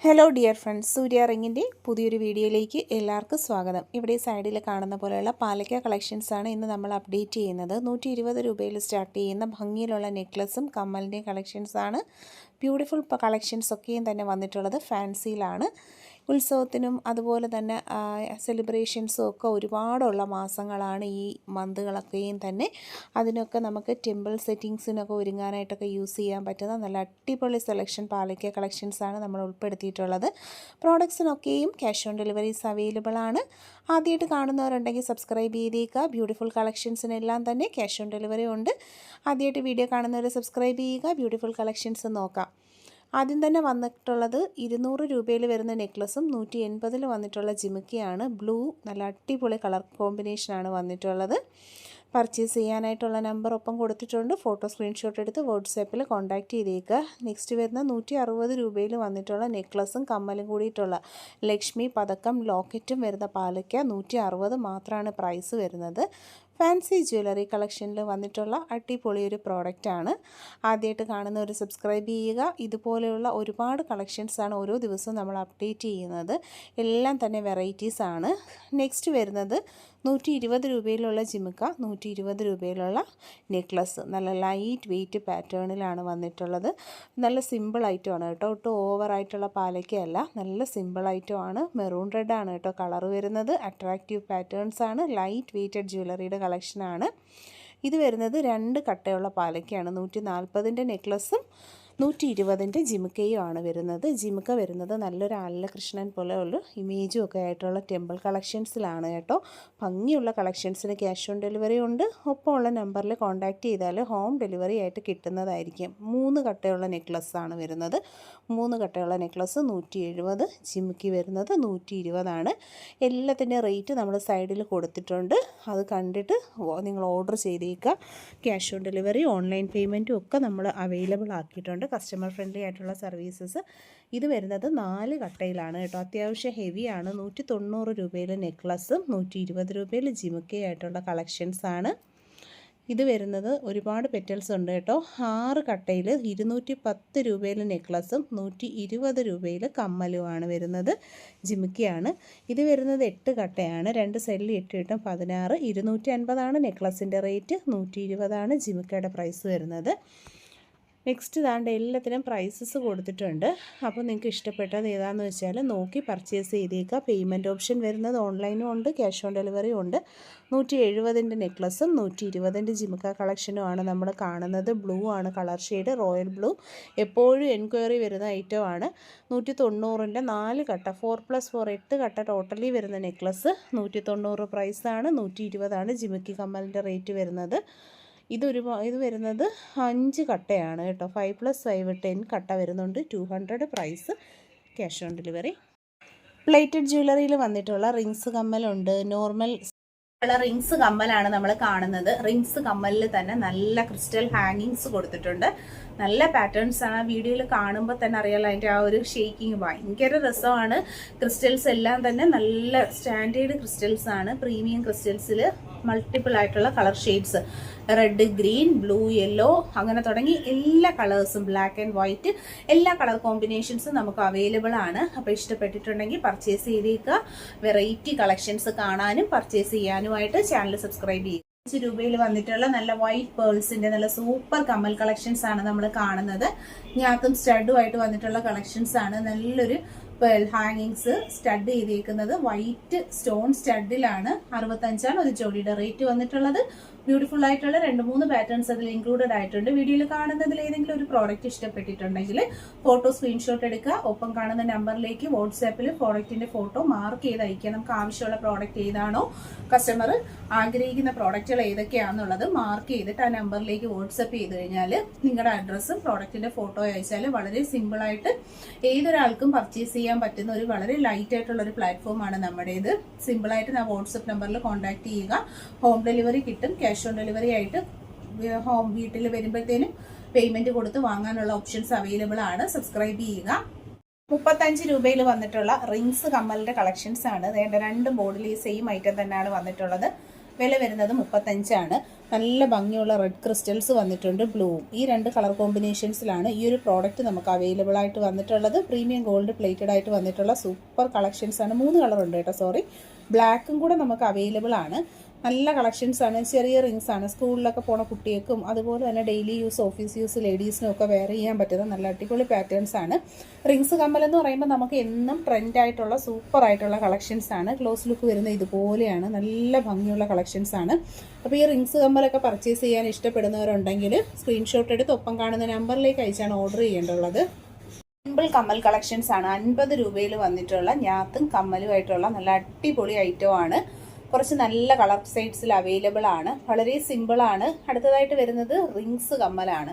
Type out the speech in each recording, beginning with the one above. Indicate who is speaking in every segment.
Speaker 1: Hello dear friends, സൂര്യ റിങ്ങിൻ്റെ പുതിയൊരു വീഡിയോയിലേക്ക് എല്ലാവർക്കും സ്വാഗതം. ഇവിടെ സൈഡിൽ കാണുന്ന പോലെയുള്ള പാലക്ക കളക്ഷൻസാണ് ഇന്ന് നമ്മൾ അപ്ഡേറ്റ് ചെയ്യുന്നത്. 120 രൂപയിൽ സ്റ്റാർട്ട് ചെയ്യുന്ന ഭംഗിയിലുള്ള നെക്ലസും കമ്മലിൻ്റെയും കളക്ഷൻസാണ്. ബ്യൂട്ടിഫുൾ കളക്ഷൻസൊക്കെയും തന്നെ വന്നിട്ടുള്ളത് ഫാൻസിയിലാണ്. ഉത്സവത്തിനും അതുപോലെ തന്നെ സെലിബ്രേഷൻസും ഒക്കെ ഒരുപാടുള്ള മാസങ്ങളാണ് ഈ മന്തുകളൊക്കെയും തന്നെ. അതിനൊക്കെ നമുക്ക് ടെമ്പിൾ സെറ്റിങ്സിനൊക്കെ ഒരുങ്ങാനായിട്ടൊക്കെ യൂസ് ചെയ്യാൻ പറ്റുന്ന നല്ല അടിപൊളി സെലക്ഷൻ പാലക്ക കളക്ഷൻസാണ് നമ്മൾ ഉൾപ്പെടുത്തിയിട്ടുള്ളത്. പ്രോഡക്ട്സിനൊക്കെയും ക്യാഷ് ഓൺ ഡെലിവറീസ് അവൈലബിൾ ആണ്. ആദ്യമായിട്ട് കാണുന്നവരുണ്ടെങ്കിൽ സബ്സ്ക്രൈബ് ചെയ്തേക്കുക. ബ്യൂട്ടിഫുൾ കളക്ഷൻസിനെല്ലാം തന്നെ ക്യാഷ് ഓൺ ഡെലിവറി ഉണ്ട്. ആദ്യമായിട്ട് വീഡിയോ കാണുന്നവർ സബ്സ്ക്രൈബ് ചെയ്യുക. ബ്യൂട്ടിഫുൾ കളക്ഷൻസ് നോക്കാം. ആദ്യം തന്നെ വന്നിട്ടുള്ളത് 200 രൂപയിൽ വരുന്ന നെക്ലസും 180 വന്നിട്ടുള്ള ജിമിക്കിയാണ്. ബ്ലൂ നല്ല അടിപൊളി കളർ കോമ്പിനേഷനാണ് വന്നിട്ടുള്ളത്. പർച്ചേസ് ചെയ്യാനായിട്ടുള്ള നമ്പർ ഒപ്പം കൊടുത്തിട്ടുണ്ട്. ഫോട്ടോ സ്ക്രീൻഷോട്ട് എടുത്ത് വാട്സാപ്പിൽ കോൺടാക്റ്റ് ചെയ്തേക്കുക. നെക്സ്റ്റ് വരുന്ന 160 രൂപയിൽ വന്നിട്ടുള്ള നെക്ലസും കമ്മലും കൂടിയിട്ടുള്ള ലക്ഷ്മി പതക്കം ലോക്കറ്റും വരുന്ന പാലക്ക 160 മാത്രമാണ് പ്രൈസ് വരുന്നത്. ഫാൻസി ജ്വല്ലറി കളക്ഷനിൽ വന്നിട്ടുള്ള അടിപൊളി ഒരു പ്രോഡക്റ്റാണ്. ആദ്യമായിട്ട് കാണുന്നവർ സബ്സ്ക്രൈബ് ചെയ്യുക. ഇതുപോലെയുള്ള ഒരുപാട് കളക്ഷൻസാണ് ഓരോ ദിവസവും നമ്മൾ അപ്ഡേറ്റ് ചെയ്യുന്നത്. എല്ലാം തന്നെ വെറൈറ്റീസാണ്. നെക്സ്റ്റ് വരുന്നത് 120 രൂപയിലുള്ള ജിമിക്ക, 120 രൂപയിലുള്ള നെക്ലസ്. നല്ല ലൈറ്റ് വെയ്റ്റ് പാറ്റേണിലാണ് വന്നിട്ടുള്ളത്. നല്ല സിമ്പിൾ ഐറ്റമാണ് കേട്ടോ. ഒട്ടും ഓവറായിട്ടുള്ള പാലക്കയല്ല, നല്ല സിമ്പിൾ ഐറ്റമാണ്. മെറൂൺ റെഡ് ആണ് കേട്ടോ കളർ വരുന്നത്. അട്രാക്റ്റീവ് പാറ്റേൺസ് ആണ്. ലൈറ്റ് വെയ്റ്റഡ് ജ്വല്ലറിയുടെ കളക്ഷനാണ്. ഇത് വരുന്നത് 2 കട്ടയുള്ള പാലക്കയാണ്. 140ൻ്റെ നെക്ലസും 120ൻ്റെ ജിമിക്കയും ആണ് വരുന്നത്. ജിമിക്ക വരുന്നത് നല്ലൊരു ആലകൃഷ്ണൻ പോലെ ഉള്ള ഇമേജും ഒക്കെ ആയിട്ടുള്ള ടെമ്പിൾ കളക്ഷൻസിലാണ് കേട്ടോ. ഭംഗിയുള്ള കളക്ഷൻസിന് ക്യാഷ് ഓൺ ഡെലിവറി ഉണ്ട്. ഒപ്പമുള്ള നമ്പറിൽ കോൺടാക്റ്റ് ചെയ്താൽ ഹോം ഡെലിവറി ആയിട്ട് കിട്ടുന്നതായിരിക്കും. 3 കട്ടയുള്ള നെക്ലസ്സാണ് വരുന്നത്. 3 കട്ടയുള്ള നെക്ലസ് 170, ജിമിക്കി വരുന്നത് 120 ആണ്. എല്ലാത്തിൻ്റെ റേറ്റ് നമ്മൾ സൈഡിൽ കൊടുത്തിട്ടുണ്ട്. അത് കണ്ടിട്ട് നിങ്ങൾ ഓർഡർ ചെയ്തേക്കുക. ക്യാഷ് ഓൺ ഡെലിവറി ഓൺലൈൻ പേയ്മെൻറ്റും ഒക്കെ നമ്മൾ അവൈലബിൾ ആക്കിയിട്ടുണ്ട്. കസ്റ്റമർ ഫ്രണ്ട്ലി ആയിട്ടുള്ള സർവീസസ്. ഇത് വരുന്നത് 4 കട്ടയിലാണ് കേട്ടോ. അത്യാവശ്യം ഹെവിയാണ്. 190 രൂപയിൽ നെക്ലസും 120 രൂപയിൽ ജിമിക്കയായിട്ടുള്ള കളക്ഷൻസാണ്. ഇത് വരുന്നത് ഒരുപാട് പെറ്റൽസ് ഉണ്ട് കേട്ടോ. 6 കട്ടയിൽ 210 രൂപയിൽ നെക്ലസും 120 രൂപയിൽ കമ്മലുമാണ് വരുന്നത്. ജിമിക്കിയാണ്. ഇത് വരുന്നത് 8 കട്ടയാണ്. 2 സൈഡിൽ 8 കിട്ടും 16. 250 നെക്ലസിൻ്റെ റേറ്റ്. 120 ജിമിക്കയുടെ പ്രൈസ് വരുന്നത്. നെക്സ്റ്റ് ഇതാണ്ട് എല്ലാത്തിനും പ്രൈസസ് കൊടുത്തിട്ടുണ്ട്. അപ്പോൾ നിങ്ങൾക്ക് ഇഷ്ടപ്പെട്ടത് ഏതാണെന്ന് വെച്ചാൽ നോക്കി പർച്ചേസ് ചെയ്തേക്കുക. പേയ്മെൻറ്റ് ഓപ്ഷൻ വരുന്നത് ഓൺലൈനും ഉണ്ട്, ക്യാഷ് ഓൺ ഡെലിവറിയും ഉണ്ട്. 170ൻ്റെ നെക്ലസും 120ൻ്റെ ജിമിക്ക കളക്ഷനുമാണ് നമ്മൾ കാണുന്നത്. ബ്ലൂ ആണ് കളർ ഷെയ്ഡ്, റോയൽ ബ്ലൂ. എപ്പോഴും എൻക്വയറി വരുന്ന ഐറ്റമാണ്. 190ൻ്റെ 4 കട്ട 4+4 8 കട്ട ടോട്ടലി വരുന്ന നെക്ലസ് 190 പ്രൈസാണ്. 120 ജിമിക്കി കമ്മലിൻ്റെ റേറ്റ് വരുന്നത്. ഇത് വരുന്നത് 5 കട്ടയാണ് കേട്ടോ. 5+5 10 കട്ട വരുന്നുണ്ട്. 200 price. Cash on delivery. Plated ജ്വല്ലറിയിൽ വന്നിട്ടുള്ള റിങ്സ് കമ്മലുണ്ട്. നോർമൽ റിങ്സ് കമ്മലാണ് നമ്മൾ കാണുന്നത്. റിങ്സ് കമ്മലിൽ തന്നെ നല്ല ക്രിസ്റ്റൽ ഹാങ്ങിങ്സ് കൊടുത്തിട്ടുണ്ട്. നല്ല പാറ്റേൺസ് ആണ്. വീഡിയോയിൽ കാണുമ്പോൾ തന്നെ അറിയാലോ അതിൻ്റെ ആ ഒരു ഷേക്കിങ് ഭയങ്കര രസമാണ്. ക്രിസ്റ്റൽസ് എല്ലാം തന്നെ നല്ല സ്റ്റാൻഡേർഡ് ക്രിസ്റ്റൽസ് ആണ്. പ്രീമിയം ക്രിസ്റ്റൽസിൽ മൾട്ടിപ്പിൾ ആയിട്ടുള്ള colour shades, red, green, blue, yellow അങ്ങനെ തുടങ്ങി എല്ലാ കളേഴ്സും, ബ്ലാക്ക് ആൻഡ് വൈറ്റ് എല്ലാ കളർ കോമ്പിനേഷൻസും നമുക്ക് അവൈലബിൾ ആണ്. അപ്പോൾ ഇഷ്ടപ്പെട്ടിട്ടുണ്ടെങ്കിൽ പർച്ചേസ് ചെയ്തേക്കുക. വെറൈറ്റി കളക്ഷൻസ് കാണാനും പർച്ചേസ് ചെയ്യാനുമായിട്ട് ചാനൽ സബ്സ്ക്രൈബ് ചെയ്യുക. 5 രൂപയിൽ വന്നിട്ടുള്ള നല്ല വൈറ്റ് പേൾസിന്റെ നല്ല സൂപ്പർ കമ്മൽ കളക്ഷൻസ് ആണ് നമ്മൾ കാണുന്നത്. ഞാക്കും സ്റ്റഡുമായിട്ട് വന്നിട്ടുള്ള കളക്ഷൻസ് ആണ്. നല്ലൊരു പേൾ ഹാങ്ങിങ്സ് സ്റ്റഡ് ചെയ്തേക്കുന്നത് വൈറ്റ് സ്റ്റോൺ സ്റ്റഡിലാണ്. 65 ഒരു ജോഡിയുടെ റേറ്റ് വന്നിട്ടുള്ളത്. ബ്യൂട്ടിഫുൾ ആയിട്ടുള്ള 2-3 പാറ്റേൺസ് അതിൽ ഇൻക്ലൂഡഡ് ആയിട്ടുണ്ട്. വീഡിയോയിൽ കാണുന്നതിൽ ഏതെങ്കിലും ഒരു പ്രോഡക്റ്റ് ഇഷ്ടപ്പെട്ടിട്ടുണ്ടെങ്കിൽ ഫോട്ടോ സ്ക്രീൻഷോട്ട് എടുക്കുക. ഒപ്പം കാണുന്ന നമ്പറിലേക്ക് വാട്സാപ്പിൽ പ്രോഡക്റ്റിന്റെ ഫോട്ടോ മാർക്ക് ചെയ്ത് അയക്കുക. നമുക്ക് ആവശ്യമുള്ള പ്രോഡക്റ്റ് ഏതാണോ കസ്റ്റമർ ആഗ്രഹിക്കുന്ന പ്രോഡക്റ്റുകൾ ഏതൊക്കെയാണെന്നുള്ളത് മാർക്ക് ചെയ്തിട്ട് ആ നമ്പറിലേക്ക് വാട്സപ്പ് ചെയ്ത് കഴിഞ്ഞാൽ നിങ്ങളുടെ അഡ്രസ്സും പ്രോഡക്റ്റിന്റെ ഫോട്ടോ അയച്ചാൽ വളരെ സിമ്പിളായിട്ട് ഏതൊരാൾക്കും പർച്ചേസ് ചെയ്യാൻ പറ്റുന്ന ഒരു വളരെ ലൈറ്റ് ആയിട്ടുള്ള ഒരു പ്ലാറ്റ്ഫോമാണ് നമ്മുടേത്. സിമ്പിളായിട്ട് വാട്സപ്പ് നമ്പറിൽ കോൺടാക്ട് ചെയ്യുക. ഹോം ഡെലിവറി കിട്ടും. ക്യാഷ് ഓൺ ഡെലിവറി ആയിട്ട് വീട്ടിൽ വരുമ്പോഴത്തേനും പേയ്മെന്റ് കൊടുത്ത് വാങ്ങാനുള്ള ഓപ്ഷൻസ് അവൈലബിൾ ആണ്. സബ്സ്ക്രൈബ് ചെയ്യുക. 35 രൂപയിൽ വന്നിട്ടുള്ള റിങ്സ് കമ്മലിന്റെ കളക്ഷൻസ് ആണ്. 2 ബോർഡിൽ സെയിം ഐറ്റം തന്നെയാണ് വന്നിട്ടുള്ളത്. വില വരുന്നത് 35 ആണ്. നല്ല ഭംഗിയുള്ള റെഡ് ക്രിസ്റ്റൽസ് വന്നിട്ടുണ്ട്, ബ്ലൂവും. ഈ 2 കളർ കോമ്പിനേഷൻസിലാണ് ഈ ഒരു പ്രോഡക്റ്റ് നമുക്ക് അവൈലബിൾ ആയിട്ട് വന്നിട്ടുള്ളത്. പ്രീമിയം ഗോൾഡ് പ്ലേറ്റഡ് ആയിട്ട് വന്നിട്ടുള്ള സൂപ്പർ കളക്ഷൻസ് ആണ്. 3 കളർ ഉണ്ട് കേട്ടോ, സോറി. ബ്ലാക്കും കൂടെ നമുക്ക് അവൈലബിൾ ആണ്. നല്ല കളക്ഷൻസ് ആണ്. ചെറിയ റിങ്സ് ആണ്. സ്കൂളിലൊക്കെ പോണ കുട്ടികൾക്കും അതുപോലെ തന്നെ ഡെയിലി യൂസ്, ഓഫീസ് യൂസ് ലേഡീസിനും ഒക്കെ വെയർ ചെയ്യാൻ പറ്റുന്ന നല്ല അടിപൊളി പാറ്റേൺസ് ആണ്. റിങ്സ് കമ്മലെന്ന് പറയുമ്പോൾ നമുക്ക് എന്നും ട്രെൻഡ് ആയിട്ടുള്ള സൂപ്പർ ആയിട്ടുള്ള കളക്ഷൻസ് ആണ്. ക്ലോസ് ലുക്ക് വരുന്ന ഇതുപോലെയാണ്. നല്ല ഭംഗിയുള്ള കളക്ഷൻസ് ആണ്. അപ്പോൾ ഈ റിങ്സ് കമ്മലൊക്കെ പർച്ചേസ് ചെയ്യാൻ ഇഷ്ടപ്പെടുന്നവരുണ്ടെങ്കിൽ സ്ക്രീൻഷോട്ട് എടുത്ത് ഒപ്പം കാണുന്ന നമ്പറിലേക്ക് അയച്ചാണ് ഓർഡർ ചെയ്യേണ്ടുള്ളത്. സിമ്പിൾ കമ്മൽ കളക്ഷൻസ് ആണ്. 50 രൂപയിൽ വന്നിട്ടുള്ള ഞാത്തും കമ്മലുമായിട്ടുള്ള നല്ല അടിപൊളി ഐറ്റം ആണ്. കുറച്ച് നല്ല കളർ സൈഡ്സിൽ അവൈലബിൾ ആണ്. വളരെ സിമ്പിളാണ്. അടുത്തതായിട്ട് വരുന്നത് റിങ്സ് കമ്മലാണ്.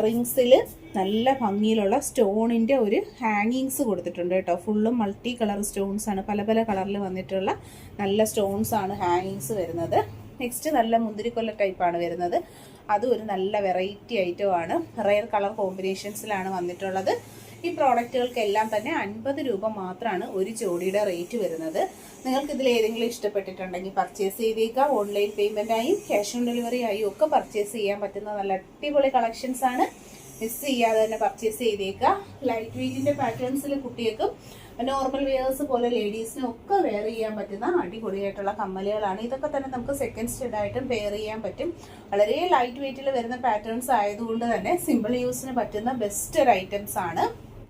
Speaker 1: റിങ്സിൽ നല്ല ഭംഗിയിലുള്ള സ്റ്റോണിൻ്റെ ഒരു ഹാങ്ങിങ്സ് കൊടുത്തിട്ടുണ്ട് കേട്ടോ. ഫുള്ളും മൾട്ടി കളർ സ്റ്റോൺസ് ആണ്. പല പല കളറിൽ വന്നിട്ടുള്ള നല്ല സ്റ്റോൺസ് ആണ് ഹാങ്ങിങ്സ് വരുന്നത്. നെക്സ്റ്റ് നല്ല മുന്തിരിക്കൊല്ല ടൈപ്പാണ് വരുന്നത്. അതും ഒരു നല്ല വെറൈറ്റി ഐറ്റം ആണ്. റെയർ കളർ കോമ്പിനേഷൻസിലാണ് വന്നിട്ടുള്ളത്. ഈ പ്രോഡക്റ്റുകൾക്കെല്ലാം തന്നെ 50 രൂപ മാത്രമാണ് ഒരു ജോഡിയുടെ റേറ്റ് വരുന്നത്. നിങ്ങൾക്ക് ഇതിൽ ഏതെങ്കിലും ഇഷ്ടപ്പെട്ടിട്ടുണ്ടെങ്കിൽ പർച്ചേസ് ചെയ്തേക്കാം. ഓൺലൈൻ പേയ്മെൻറ്റായും ക്യാഷ് ഓൺ ഡെലിവറി ആയും ഒക്കെ പർച്ചേസ് ചെയ്യാൻ പറ്റുന്ന നല്ല അടിപൊളി കളക്ഷൻസ് ആണ്. മിസ് ചെയ്യാതെ തന്നെ പർച്ചേസ് ചെയ്തേക്കാം. ലൈറ്റ് വെയ്റ്റിൻ്റെ പാറ്റേൺസിൽ കുട്ടികൾക്കും നോർമൽ വെയേഴ്സ് പോലെ ലേഡീസിനും ഒക്കെ വെയർ ചെയ്യാൻ പറ്റുന്ന അടിപൊളിയായിട്ടുള്ള കമ്മലുകളാണ്. ഇതൊക്കെ തന്നെ നമുക്ക് സെക്കൻഡ് സ്റ്റെഡായിട്ടും വെയർ ചെയ്യാൻ പറ്റും. വളരെ ലൈറ്റ് വെയ്റ്റിൽ വരുന്ന പാറ്റേൺസ് ആയതുകൊണ്ട് തന്നെ സിമ്പിൾ യൂസിന് പറ്റുന്ന ബെസ്റ്റ് ഒരു ഐറ്റംസ് ആണ്.